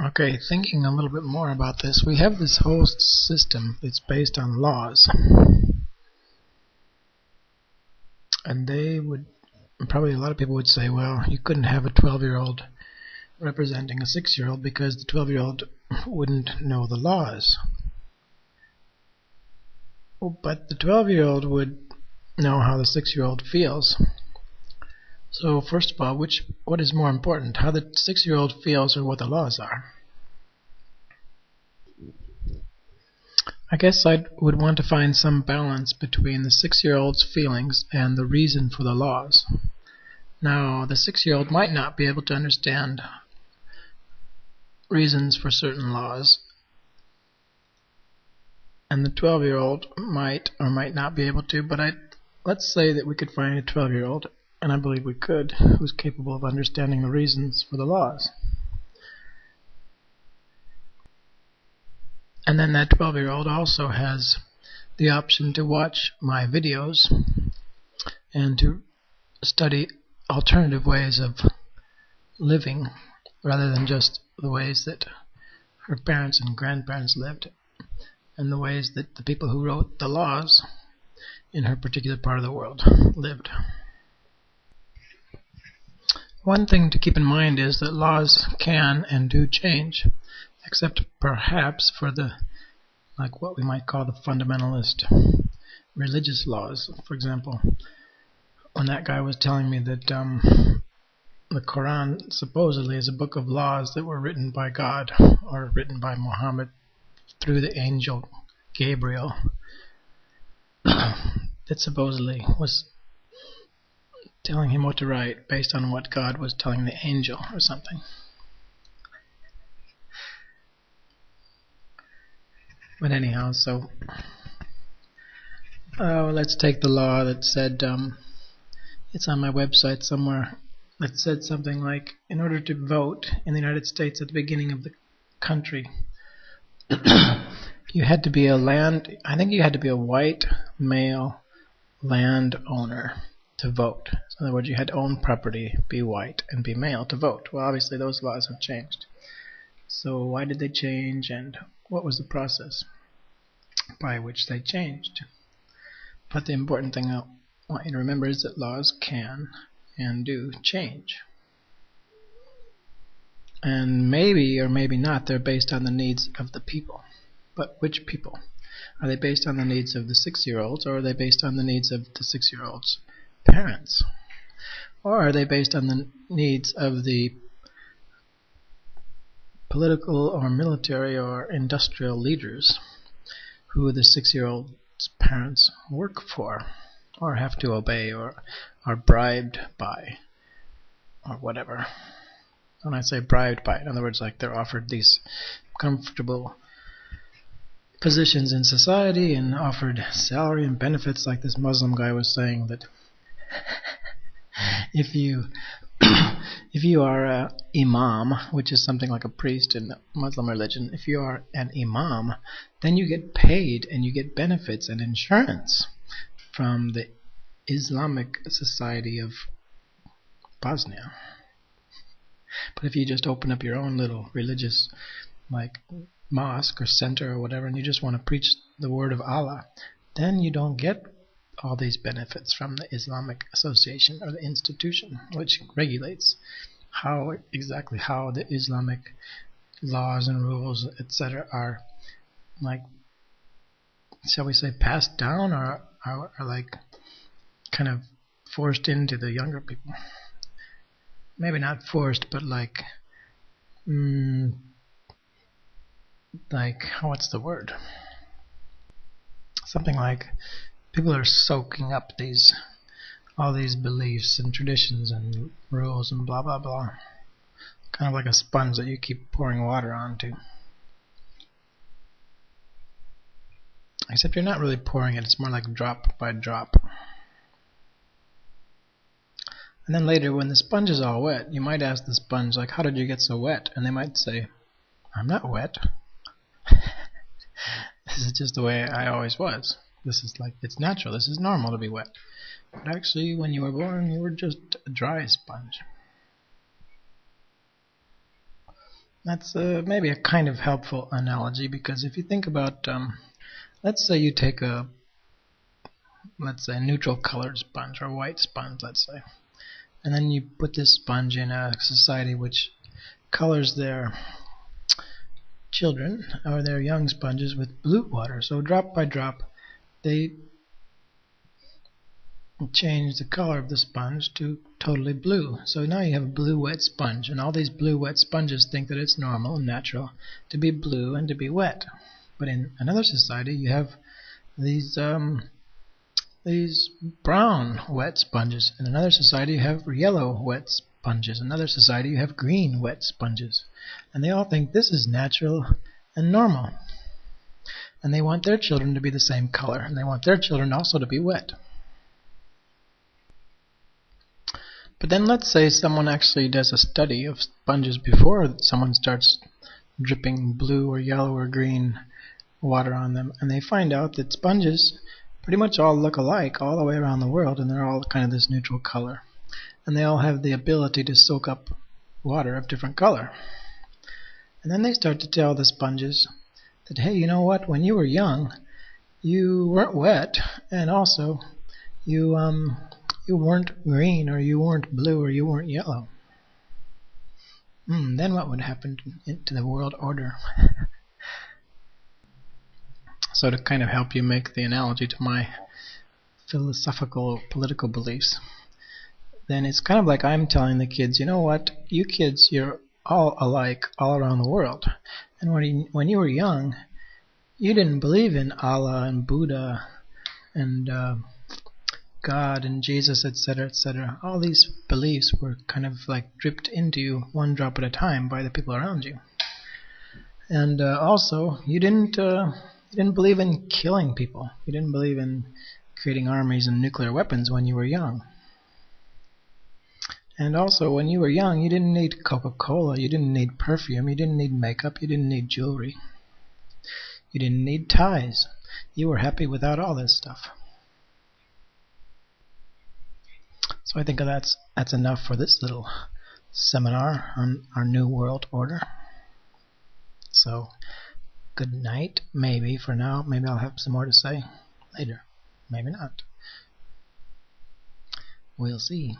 Okay, thinking a little bit more about this, we have this whole system that's based on laws. And probably a lot of people would say, well, you couldn't have a 12-year-old representing a 6-year-old because the 12-year-old wouldn't know the laws. But the 12-year-old would know how the 6-year-old feels. So first of all, what is more important, how the 6-year-old feels or what the laws are? I guess I would want to find some balance between the 6-year-old's feelings and the reason for the laws. Now, the 6-year-old might not be able to understand reasons for certain laws, and the 12-year-old might or might not be able to, but let's say that we could find a 12-year-old, and I believe we could, who's capable of understanding the reasons for the laws. And then that 12-year-old also has the option to watch my videos and to study alternative ways of living rather than just the ways that her parents and grandparents lived and the ways that the people who wrote the laws in her particular part of the world lived. One thing to keep in mind is that laws can and do change, except perhaps for like what we might call the fundamentalist religious laws. For example, when that guy was telling me that the Quran supposedly is a book of laws that were written by God or written by Muhammad through the angel Gabriel, that supposedly was telling him what to write based on what God was telling the angel or something. But anyhow, so let's take the law that said, it's on my website somewhere, that said something like, in order to vote in the United States at the beginning of the country, you had to be I think you had to be a white male landowner to vote. So in other words, you had to own property, be white, and be male to vote. Well, obviously those laws have changed. So why did they change, and what was the process by which they changed? But the important thing I want you to remember is that laws can and do change. And maybe or maybe not they're based on the needs of the people. But which people? Are they based on the needs of the 6-year-olds, or are they based on the needs of the 6-year-olds' parents? Or are they based on the needs of the political or military or industrial leaders who the 6-year-old's parents work for, or have to obey, or are bribed by, or whatever? When I say bribed by, in other words, like they're offered these comfortable positions in society and offered salary and benefits, like this Muslim guy was saying that if you are a imam, which is something like a priest in Muslim religion, if you are an imam, then you get paid and you get benefits and insurance from the Islamic Society of Bosnia. But if you just open up your own little religious like mosque or center or whatever, and you just want to preach the word of Allah, then you don't get all these benefits from the Islamic Association or the institution which regulates exactly how the Islamic laws and rules, etc., are, like, shall we say, passed down, or are like kind of forced into the younger people. Maybe not forced, but like what's the word? Something like people are soaking up all these beliefs and traditions and rules and blah blah blah. Kind of like a sponge that you keep pouring water onto. Except you're not really pouring it, it's more like drop by drop. And then later, when the sponge is all wet, you might ask the sponge, like, how did you get so wet? And they might say, I'm not wet. This is just the way I always was. This is like, it's natural, this is normal to be wet. But actually, when you were born, you were just a dry sponge. That's maybe a kind of helpful analogy, because if you think about, let's say you take let's say a neutral colored sponge, or a white sponge, let's say, and then you put this sponge in a society which colors their children or their young sponges with blue water. So drop by drop, they change the color of the sponge to totally blue. So now you have a blue wet sponge, and all these blue wet sponges think that it's normal and natural to be blue and to be wet. But in another society, you have these brown wet sponges. In another society, you have yellow wet sponges. In another society, you have green wet sponges. And they all think this is natural and normal. And they want their children to be the same color, and they want their children also to be wet. But then let's say someone actually does a study of sponges before someone starts dripping blue or yellow or green water on them, and they find out that sponges pretty much all look alike all the way around the world, and they're all kind of this neutral color. And they all have the ability to soak up water of different color. And then they start to tell the sponges that, hey, you know what, when you were young, you weren't wet, and also you weren't green, or you weren't blue, or you weren't yellow. Then what would happen to the world order? So to kind of help you make the analogy to my philosophical political beliefs, then it's kind of like I'm telling the kids, you know what, you kids, you're all alike all around the world. And when you were young, you didn't believe in Allah and Buddha and God and Jesus, etc., etc. All these beliefs were kind of like dripped into you one drop at a time by the people around you. And also, you didn't believe in killing people. You didn't believe in creating armies and nuclear weapons when you were young. And also, when you were young, you didn't need Coca-Cola, you didn't need perfume, you didn't need makeup, you didn't need jewelry. You didn't need ties. You were happy without all this stuff. So I think that's enough for this little seminar on our New World Order. So, good night, maybe for now. Maybe I'll have some more to say later. Maybe not. We'll see.